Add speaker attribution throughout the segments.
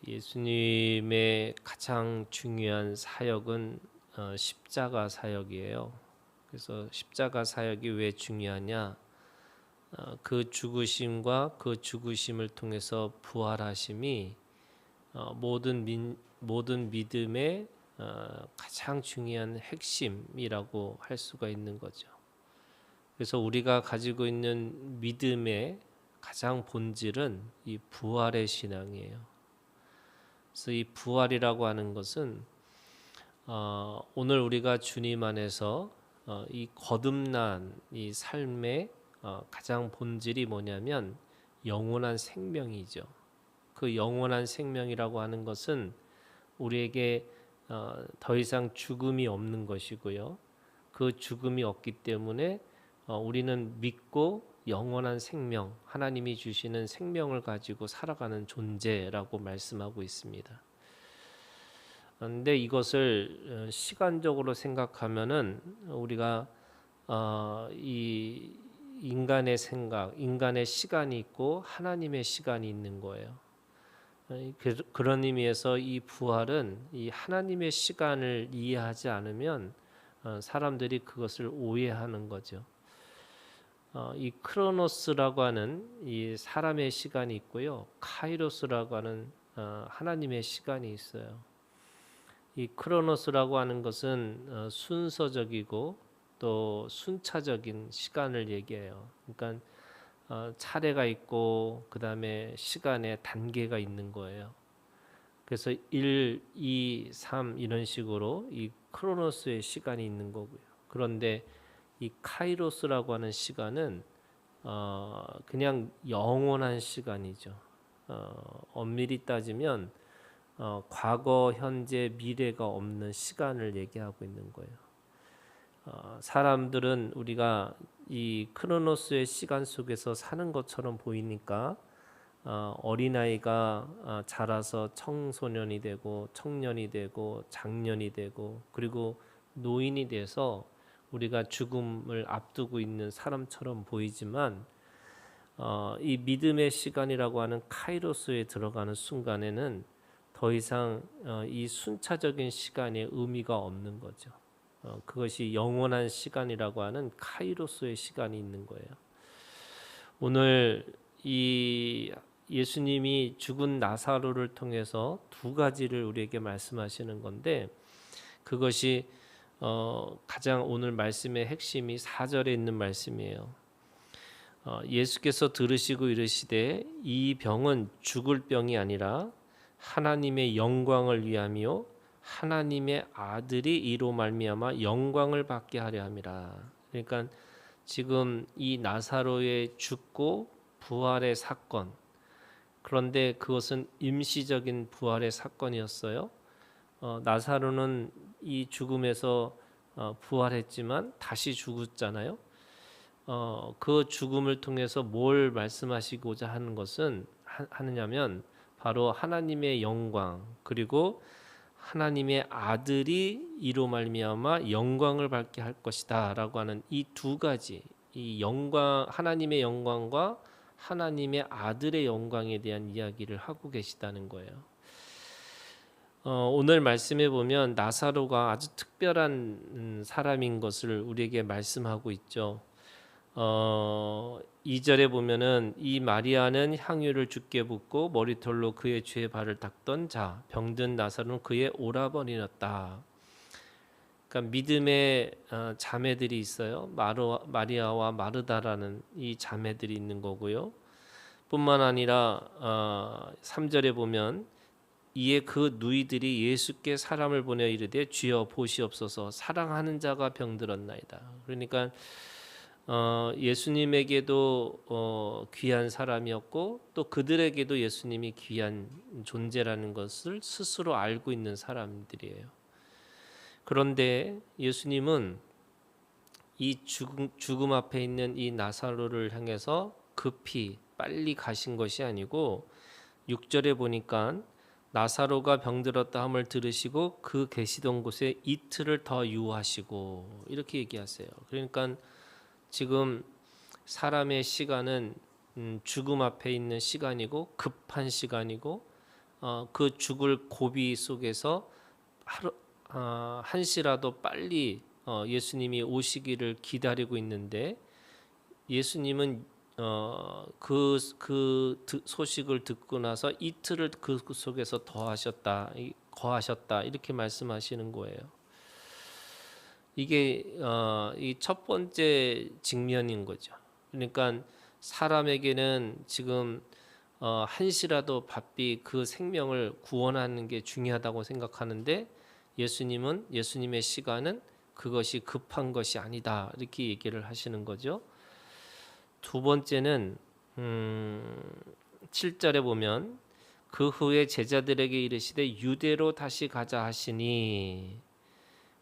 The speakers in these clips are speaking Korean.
Speaker 1: 예수님의 가장 중요한 사역은 십자가 사역이에요. 그래서 십자가 사역이 왜 중요하냐? 그 죽으심과 그 죽으심을 통해서 부활하심이 모든 믿음의 가장 중요한 핵심이라고 할 수가 있는 거죠. 그래서 우리가 가지고 있는 믿음의 가장 본질은 이 부활의 신앙이에요. 그래서 이 부활이라고 하는 것은 오늘 우리가 주님 안에서 이 거듭난 이 삶의 가장 본질이 뭐냐면 영원한 생명이죠. 그 영원한 생명이라고 하는 것은 우리에게 더 이상 죽음이 없는 것이고요. 그 죽음이 없기 때문에 우리는 믿고 영원한 생명, 하나님이 주시는 생명을 가지고 살아가는 존재라고 말씀하고 있습니다. 그런데 이것을 시간적으로 생각하면은 우리가 이 인간의 생각, 인간의 시간이 있고 하나님의 시간이 있는 거예요. 그런 의미에서 이 부활은 이 하나님의 시간을 이해하지 않으면 사람들이 그것을 오해하는 거죠. 이 크로노스라고 하는 이 사람의 시간이 있고요, 카이로스라고 하는 하나님의 시간이 있어요. 이 크로노스라고 하는 것은 순서적이고 또 순차적인 시간을 얘기해요. 그러니까 차례가 있고 그 다음에 시간의 단계가 있는 거예요. 그래서 1, 2, 3 이런 식으로 이 크로노스의 시간이 있는 거고요. 그런데 이 카이로스라고 하는 시간은 그냥 영원한 시간이죠. 엄밀히 따지면 과거, 현재, 미래가 없는 시간을 얘기하고 있는 거예요. 사람들은 우리가 이 크로노스의 시간 속에서 사는 것처럼 보이니까 어린아이가 자라서 청소년이 되고 청년이 되고 장년이 되고 그리고 노인이 돼서 우리가 죽음을 앞두고 있는 사람처럼 보이지만 이 믿음의 시간이라고 하는 카이로스에 들어가는 순간에는 더 이상 이 순차적인 시간의 의미가 없는 거죠. 그것이 영원한 시간이라고 하는 카이로스의 시간이 있는 거예요. 오늘 이 예수님이 죽은 나사로를 통해서 두 가지를 우리에게 말씀하시는 건데, 그것이 가장 오늘 말씀의 핵심이 4절에 있는 말씀이에요. 예수께서 들으시고 이르시되 이 병은 죽을 병이 아니라 하나님의 영광을 위함이요 하나님의 아들이 이로 말미암아 영광을 받게 하려 함이라. 그러니까 지금 이 나사로의 죽고 부활의 사건, 그런데 그것은 임시적인 부활의 사건이었어요. 나사로는 이 죽음에서 부활했지만 다시 죽었잖아요. 그 죽음을 통해서 뭘 말씀하시고자 하는 것은 하느냐면 바로 하나님의 영광, 그리고 하나님의 아들이 이로 말미암아 영광을 받게 할 것이다라고 하는 이 두 가지, 이 영광, 하나님의 영광과 하나님의 아들의 영광에 대한 이야기를 하고 계시다는 거예요. 오늘 말씀에 보면 나사로가 아주 특별한 사람인 것을 우리에게 말씀하고 있죠. 2절에 보면은 이 마리아는 향유를 주께 붓고 머리털로 그의 죄 발을 닦던 자, 병든 나사로는 그의 오라버니였다. 그러니까 믿음의 자매들이 있어요. 마리아와 마르다라는 이 자매들이 있는 거고요. 뿐만 아니라 3절에 보면 이에 그 누이들이 예수께 사람을 보내 이르되 주여 보시옵소서 사랑하는 자가 병들었나이다. 그러니까 예수님에게도 귀한 사람이었고 또 그들에게도 예수님이 귀한 존재라는 것을 스스로 알고 있는 사람들이에요. 그런데 예수님은 이 죽음 앞에 있는 이 나사로를 향해서 급히 빨리 가신 것이 아니고 6절에 보니까 나사로가 병들었다 함을 들으시고 그 계시던 곳에 이틀을 더 유하시고 이렇게 얘기하세요. 그러니까 지금 사람의 시간은 죽음 앞에 있는 시간이고 급한 시간이고 그 죽을 고비 속에서 한시라도 빨리 예수님이 오시기를 기다리고 있는데 예수님은 그 소식을 듣고 나서 이틀을 그 속에서 거하셨다 이렇게 말씀하시는 거예요. 이게 이 첫 번째 직면인 거죠. 그러니까 사람에게는 지금 한시라도 바삐 그 생명을 구원하는 게 중요하다고 생각하는데 예수님은 예수님의 시간은 그것이 급한 것이 아니다 이렇게 얘기를 하시는 거죠. 두 번째는 7절에 보면 그 후에 제자들에게 이르시되 유대로 다시 가자 하시니,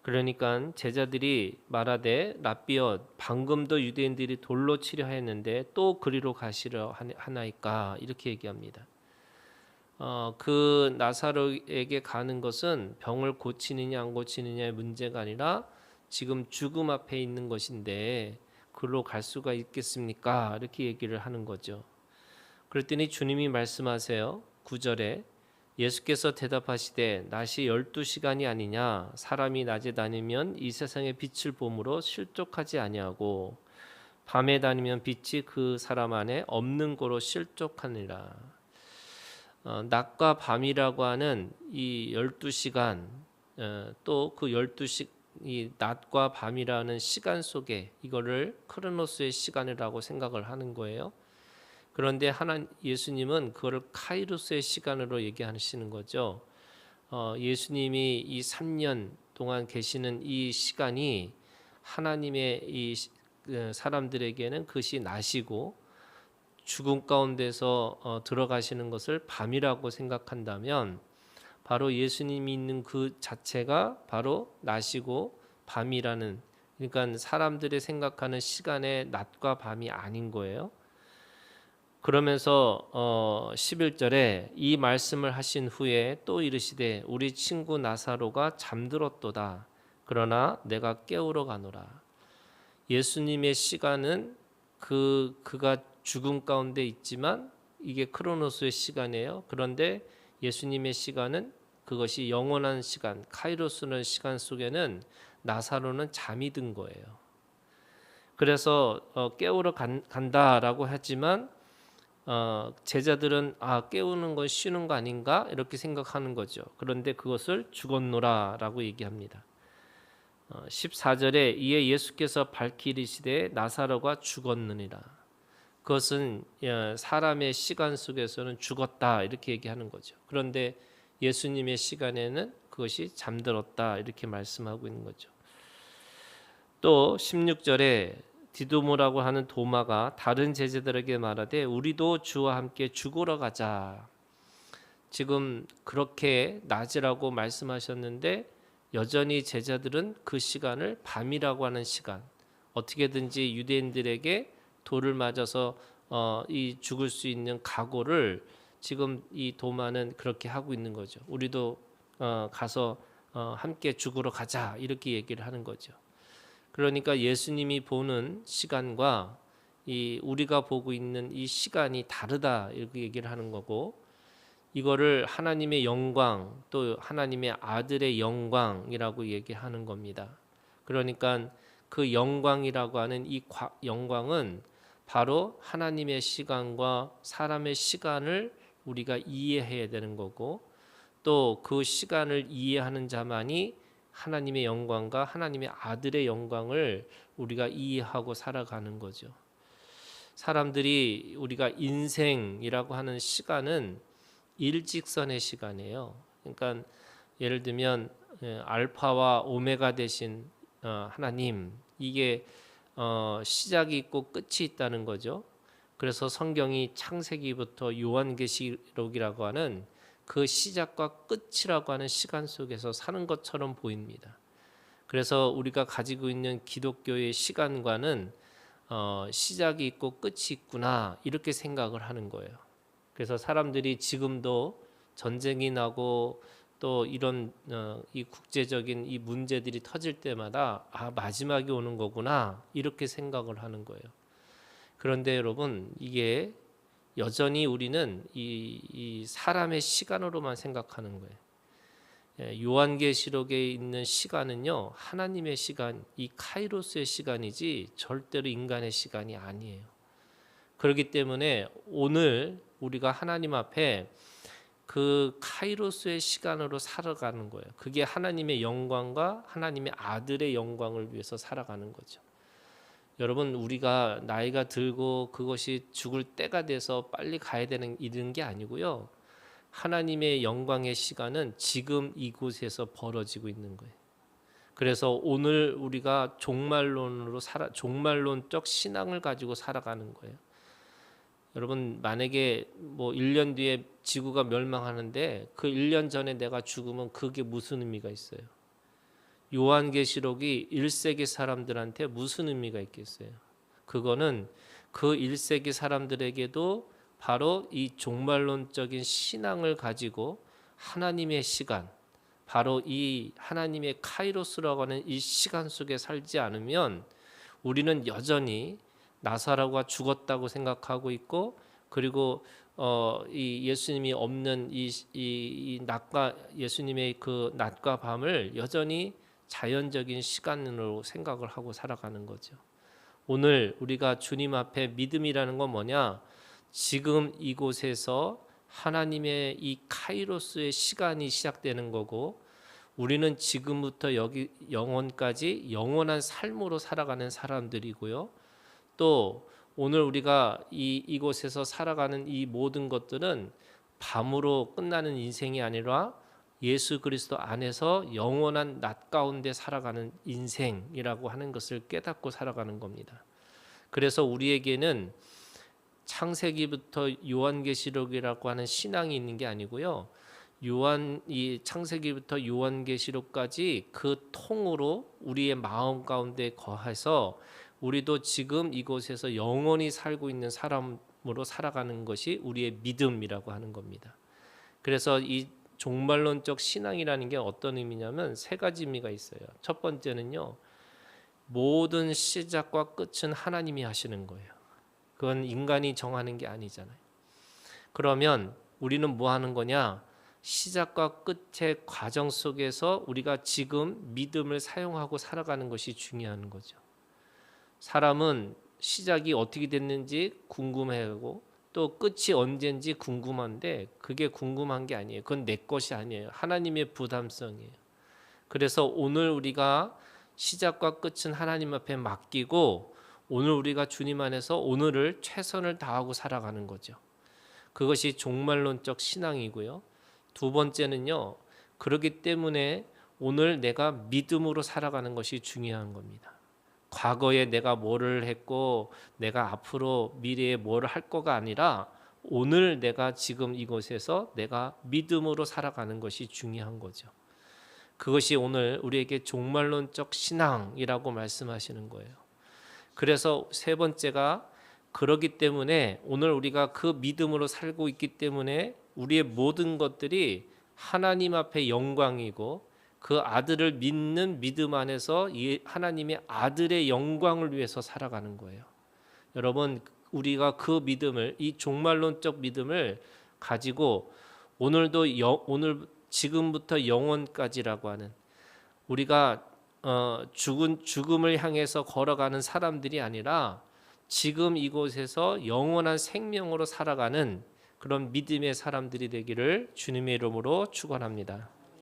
Speaker 1: 그러니까 제자들이 말하되 랍비여 방금도 유대인들이 돌로 치려 했는데 또 그리로 가시려 하나이까 이렇게 얘기합니다. 그 나사로에게 가는 것은 병을 고치느냐 안 고치느냐의 문제가 아니라 지금 죽음 앞에 있는 것인데 그로 갈 수가 있겠습니까? 이렇게 얘기를 하는 거죠. 그랬더니 주님이 말씀하세요. 9절에 예수께서 대답하시되 낮이 12시간이 아니냐 사람이 낮에 다니면 이 세상의 빛을 보므로 실족하지 아니하고 밤에 다니면 빛이 그 사람 안에 없는 거로 실족하니라. 낮과 밤이라고 하는 이 12시간 또 그 12시 이 낮과 밤이라는 시간 속에 이거를 크로노스의 시간이라고 생각을 하는 거예요. 그런데 예수님은 그거를 카이로스의 시간으로 얘기하시는 거죠. 예수님이 이 3년 동안 계시는 이 시간이 하나님의 이 사람들에게는 그것이 낮이고 죽음 가운데서 들어가시는 것을 밤이라고 생각한다면 바로 예수님이 있는 그 자체가 바로 낮이고 밤이라는, 그러니까 사람들이 생각하는 시간의 낮과 밤이 아닌 거예요. 그러면서 11절에 이 말씀을 하신 후에 또 이르시되 우리 친구 나사로가 잠들었도다. 그러나 내가 깨우러 가노라. 예수님의 시간은 그가 죽음 가운데 있지만 이게 크로노스의 시간이에요. 그런데 예수님의 시간은 그것이 영원한 시간, 카이로스는 시간 속에는 나사로는 잠이 든 거예요. 그래서 깨우러 간다라고 하지만 제자들은 깨우는 건 쉬는 거 아닌가 이렇게 생각하는 거죠. 그런데 그것을 죽었노라라고 얘기합니다. 14절에 이에 예수께서 밝히 이르시되 나사로가 죽었느니라. 그것은 사람의 시간 속에서는 죽었다 이렇게 얘기하는 거죠. 그런데 예수님의 시간에는 그것이 잠들었다 이렇게 말씀하고 있는 거죠. 또 16절에 디도모라고 하는 도마가 다른 제자들에게 말하되 우리도 주와 함께 죽으러 가자. 지금 그렇게 낮이라고 말씀하셨는데 여전히 제자들은 그 시간을 밤이라고 하는 시간, 어떻게든지 유대인들에게 돌을 맞아서 이 죽을 수 있는 각오를 지금 이 도마는 그렇게 하고 있는 거죠. 우리도 가서 함께 죽으러 가자 이렇게 얘기를 하는 거죠. 그러니까 예수님이 보는 시간과 이 우리가 보고 있는 이 시간이 다르다 이렇게 얘기를 하는 거고, 이거를 하나님의 영광 또 하나님의 아들의 영광이라고 얘기하는 겁니다. 그러니까 그 영광이라고 하는 이 영광은 바로 하나님의 시간과 사람의 시간을 우리가 이해해야 되는 거고, 또 그 시간을 이해하는 자만이 하나님의 영광과 하나님의 아들의 영광을 우리가 이해하고 살아가는 거죠. 사람들이 우리가 인생이라고 하는 시간은 일직선의 시간이에요. 그러니까 예를 들면 알파와 오메가 되신 하나님, 이게 시작이 있고 끝이 있다는 거죠. 그래서 성경이 창세기부터 요한계시록이라고 하는 그 시작과 끝이라고 하는 시간 속에서 사는 것처럼 보입니다. 그래서 우리가 가지고 있는 기독교의 시간과는 시작이 있고 끝이 있구나 이렇게 생각을 하는 거예요. 그래서 사람들이 지금도 전쟁이 나고 또 이런 이 국제적인 이 문제들이 터질 때마다 마지막이 오는 거구나 이렇게 생각을 하는 거예요. 그런데 여러분, 이게 여전히 우리는 이 사람의 시간으로만 생각하는 거예요. 요한계시록에 있는 시간은요, 하나님의 시간, 이 카이로스의 시간이지 절대로 인간의 시간이 아니에요. 그렇기 때문에 오늘 우리가 하나님 앞에 그 카이로스의 시간으로 살아가는 거예요. 그게 하나님의 영광과 하나님의 아들의 영광을 위해서 살아가는 거죠. 여러분, 우리가 나이가 들고 그것이 죽을 때가 돼서 빨리 가야 되는 이런 게 아니고요. 하나님의 영광의 시간은 지금 이곳에서 벌어지고 있는 거예요. 그래서 오늘 우리가 종말론적 신앙을 가지고 살아가는 거예요. 여러분, 만약에 뭐 1년 뒤에 지구가 멸망하는데 그 1년 전에 내가 죽으면 그게 무슨 의미가 있어요? 요한계시록이 1세기 사람들한테 무슨 의미가 있겠어요? 그거는 그 1세기 사람들에게도 바로 이 종말론적인 신앙을 가지고 하나님의 시간, 바로 이 하나님의 카이로스라고 하는 이 시간 속에 살지 않으면 우리는 여전히 나사로가 죽었다고 생각하고 있고, 그리고 이 예수님이 없는 이 낮과 예수님의 그 낮과 밤을 여전히 자연적인 시간으로 생각을 하고 살아가는 거죠. 오늘 우리가 주님 앞에 믿음이라는 건 뭐냐? 지금 이곳에서 하나님의 이 카이로스의 시간이 시작되는 거고, 우리는 지금부터 여기 영원까지 영원한 삶으로 살아가는 사람들이고요. 또 오늘 우리가 이곳에서 살아가는 이 모든 것들은 밤으로 끝나는 인생이 아니라 예수 그리스도 안에서 영원한 낮 가운데 살아가는 인생이라고 하는 것을 깨닫고 살아가는 겁니다. 그래서 우리에게는 창세기부터 요한계시록이라고 하는 신앙이 있는 게 아니고요. 이 창세기부터 요한계시록까지 그 통으로 우리의 마음 가운데 거해서 우리도 지금 이곳에서 영원히 살고 있는 사람으로 살아가는 것이 우리의 믿음이라고 하는 겁니다. 그래서 이 종말론적 신앙이라는 게 어떤 의미냐면 세 가지 의미가 있어요. 첫 번째는요, 모든 시작과 끝은 하나님이 하시는 거예요. 그건 인간이 정하는 게 아니잖아요. 그러면 우리는 뭐 하는 거냐? 시작과 끝의 과정 속에서 우리가 지금 믿음을 사용하고 살아가는 것이 중요한 거죠. 사람은 시작이 어떻게 됐는지 궁금해하고 또 끝이 언제인지 궁금한데 그게 궁금한 게 아니에요. 그건 내 것이 아니에요. 하나님의 부담성이에요. 그래서 오늘 우리가 시작과 끝은 하나님 앞에 맡기고 오늘 우리가 주님 안에서 오늘을 최선을 다하고 살아가는 거죠. 그것이 종말론적 신앙이고요. 두 번째는요, 그렇기 때문에 오늘 내가 믿음으로 살아가는 것이 중요한 겁니다. 과거에 내가 뭐를 했고 내가 앞으로 미래에 뭐를 할 거가 아니라 오늘 내가 지금 이곳에서 내가 믿음으로 살아가는 것이 중요한 거죠. 그것이 오늘 우리에게 종말론적 신앙이라고 말씀하시는 거예요. 그래서 세 번째가 그렇기 때문에 오늘 우리가 그 믿음으로 살고 있기 때문에 우리의 모든 것들이 하나님 앞에 영광이고 그 아들을 믿는 믿음 안에서 이 하나님의 아들의 영광을 위해서 살아가는 거예요. 여러분, 우리가 그 믿음을, 이 종말론적 믿음을 가지고 오늘도 오늘 지금부터 영원까지라고 하는 우리가 죽음을 향해서 걸어가는 사람들이 아니라 지금 이곳에서 영원한 생명으로 살아가는 그런 믿음의 사람들이 되기를 주님의 이름으로 축원합니다.